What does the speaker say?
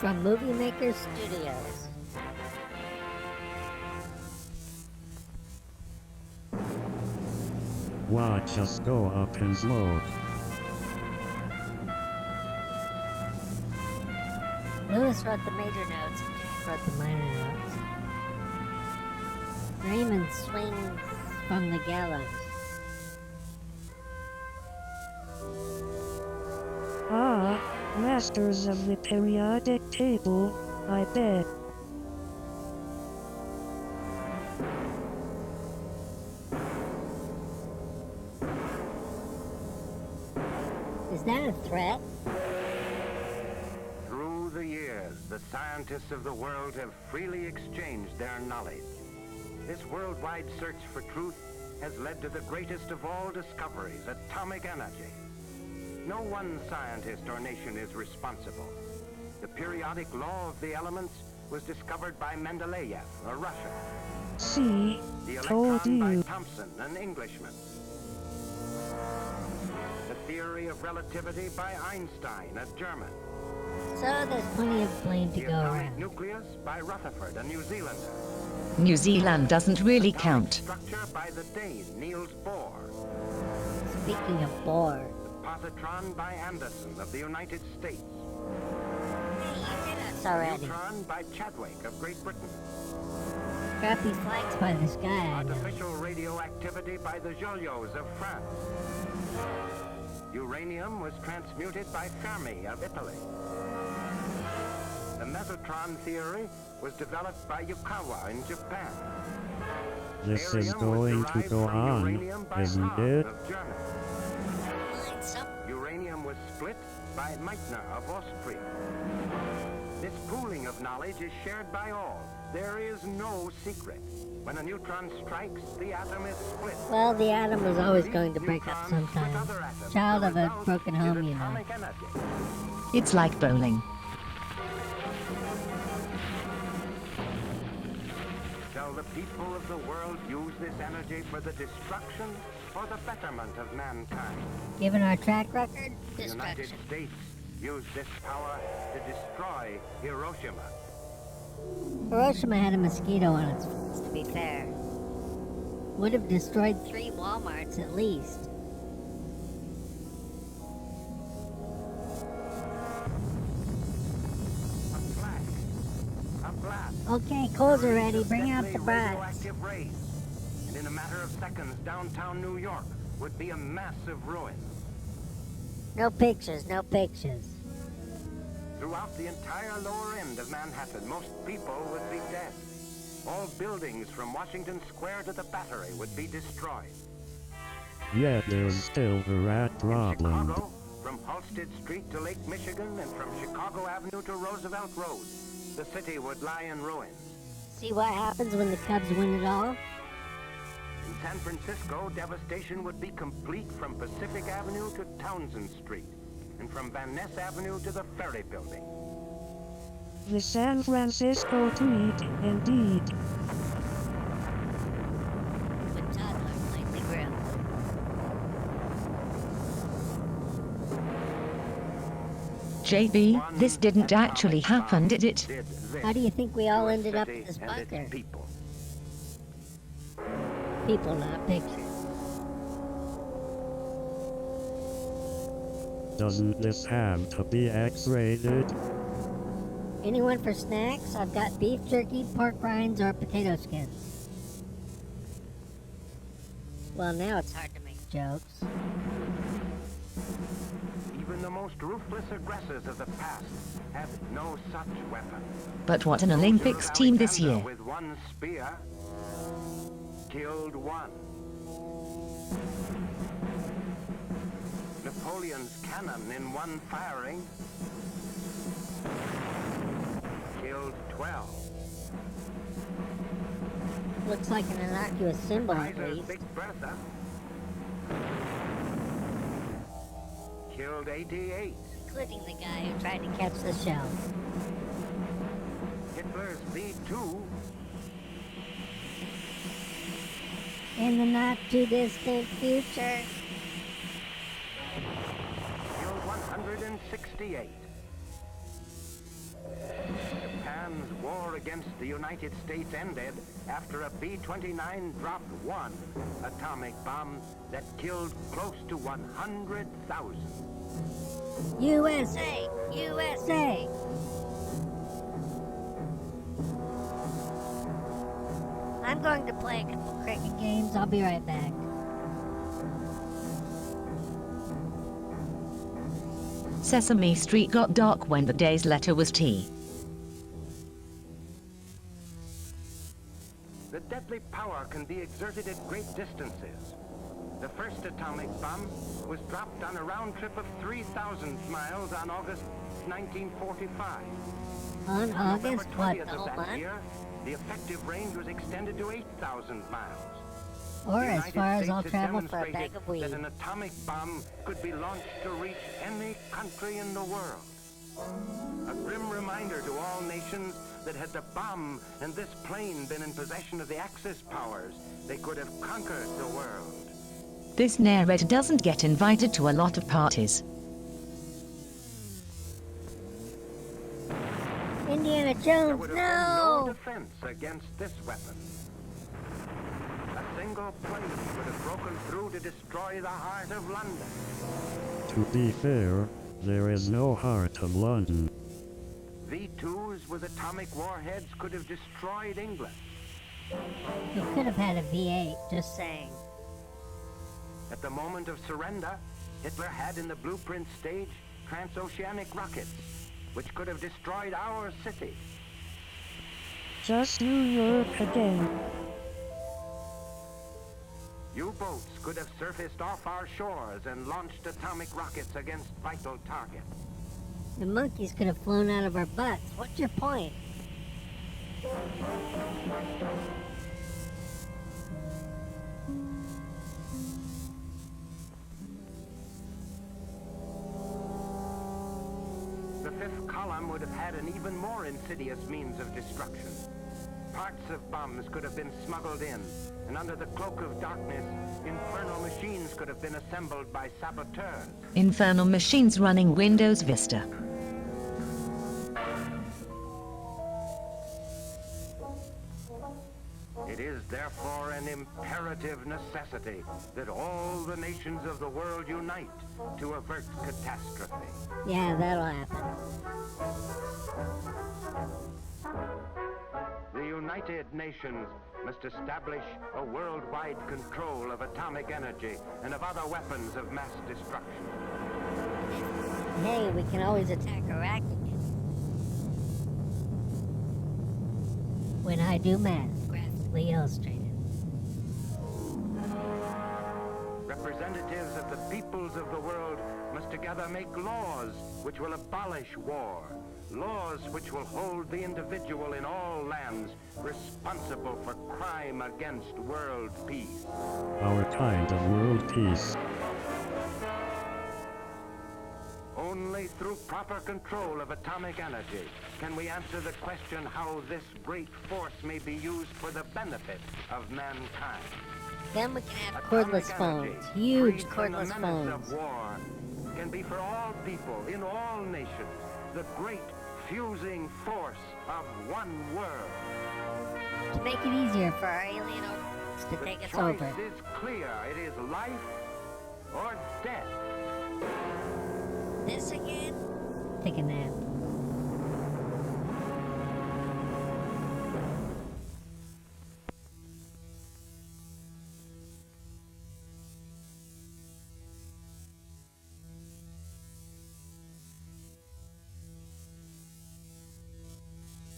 from Movie Maker Studios. Watch us go up in smoke. Lewis wrote the major notes and Jack wrote the minor notes. Raymond swings from the gallows. Ah, masters of the periodic table, I bet. Is that a threat? Through the years, the scientists of the world have freely exchanged their knowledge. This worldwide search for truth has led to the greatest of all discoveries, atomic energy. No one scientist or nation is responsible. The periodic law of the elements was discovered by Mendeleev, a Russian. See, The told electron by you. Thomson, an Englishman. The theory of relativity by Einstein, a German. So there's plenty of blame to The go atomic around. nucleus by Rutherford, a New Zealander. New Zealand doesn't really Atomic count. structure by the Dane, Niels Bohr. Speaking of Bohr. Positron by Anderson of the United States. Hey, you did us already. Neutron by Chadwick of Great Britain. Crappy flags by this guy I know. Artificial radioactivity by the Jolios of France. Uranium was transmuted by Fermi of Italy. The mesotron theory was developed by Yukawa in Japan. This is Barium was going to derived go from on, uranium by isn't Hahn it? of Germany. Find some- Uranium was split by Meitner of Austria. This pooling of knowledge is shared by all. There is no secret. When a neutron strikes, the atom is split. Well, the atom was always These going to break up neutrons split sometime. other atoms. Child The of a result broken is home, you know. atomic energy. It's like bowling. Shall the people of the world use this energy for the destruction or the betterment of mankind? Given our track record, The United destruction. States used this power to destroy Hiroshima. Hiroshima had a mosquito on its face, to be fair. Would have destroyed 3 Walmarts at least. A flash, a blast. Okay, coals are ready. Bring out the Deadly brats. radioactive rays. And in a matter of seconds, downtown New York would be a massive ruin. No pictures, no pictures. Throughout the entire lower end of Manhattan, most people would be dead. All buildings from Washington Square to the Battery would be destroyed. Yet there's still a rat problem. Chicago, from Halsted Street to Lake Michigan and from Chicago Avenue to Roosevelt Road, the city would lie in ruins. See what happens when the Cubs win it all? In San Francisco, devastation would be complete from Pacific Avenue to Townsend Street, and from Van Ness Avenue to the Ferry Building. The San Francisco tweet, indeed. The toddler played the grill. JB, this didn't actually happen, did it? Did this How do you think we all to a ended up city in this and its bunker? people. People, not pictures. Doesn't this have to be X-rated? Anyone for snacks? I've got beef jerky, pork rinds, or potato skins. Well, now it's hard to make jokes. Even the most ruthless aggressors of the past had no such weapon. But what an Olympics team this year. Alexander with one spear killed one. Napoleon's cannon in one firing killed 12. Looks like an innocuous symbol at Kaiser's least. Big Bertha killed 88. Including the guy who tried to catch the shell. Hitler's V2 In the not too distant future. killed 168. war against the United States ended after a B-29 dropped one atomic bomb that killed close to 100,000. USA! USA! I'm going to play a couple cricket games. I'll be right back. Sesame Street got dark when the day's letter was T. The deadly power can be exerted at great distances. The first atomic bomb was dropped on a round trip of 3,000 miles on August 1945. On November August, what, 20th the of whole that month? year, the effective range was extended to 8,000 miles. Or The as United far as States I'll had travel for a demonstrated bag of weed. that an atomic bomb could be launched to reach any country in the world. A grim reminder to all nations that had the bomb and this plane been in possession of the Axis powers, they could have conquered the world. This narrator doesn't get invited to a lot of parties. Indiana There Jones, would have been no no! defense against this weapon. A single plane would have broken through to destroy the heart of London. To be fair, there is no heart of London. V2s with atomic warheads could have destroyed England. You could have had a V8, just saying. At the moment of surrender, Hitler had in the blueprint stage transoceanic rockets, which could have destroyed our city. Just New York again. U-boats could have surfaced off our shores and launched atomic rockets against vital targets. The monkeys could have flown out of our butts. What's your point? The fifth column would have had an even more insidious means of destruction. Parts of bombs could have been smuggled in, and under the cloak of darkness, infernal machines could have been assembled by saboteurs. Infernal machines running Windows Vista. It is therefore an imperative necessity that all the nations of the world unite to avert catastrophe. Yeah, that'll happen. The United Nations must establish a worldwide control of atomic energy and of other weapons of mass destruction. Hey, we can always attack Iraq again. When I do math, graphically illustrated. Representatives of the peoples of the world must together make laws which will abolish war. Laws which will hold the individual in all lands responsible for crime against world peace. Our kind of world peace. Only through proper control of atomic energy can we answer the question how this great force may be used for the benefit of mankind. Then we can have Atomic cordless energy, phones. Huge freed from the cordless menace phones. of war, can be for all people in all nations the great fusing force of one world. To make it easier for our alien overlords to take us The over. choice is clear. It is life or death. This again? Take a nap.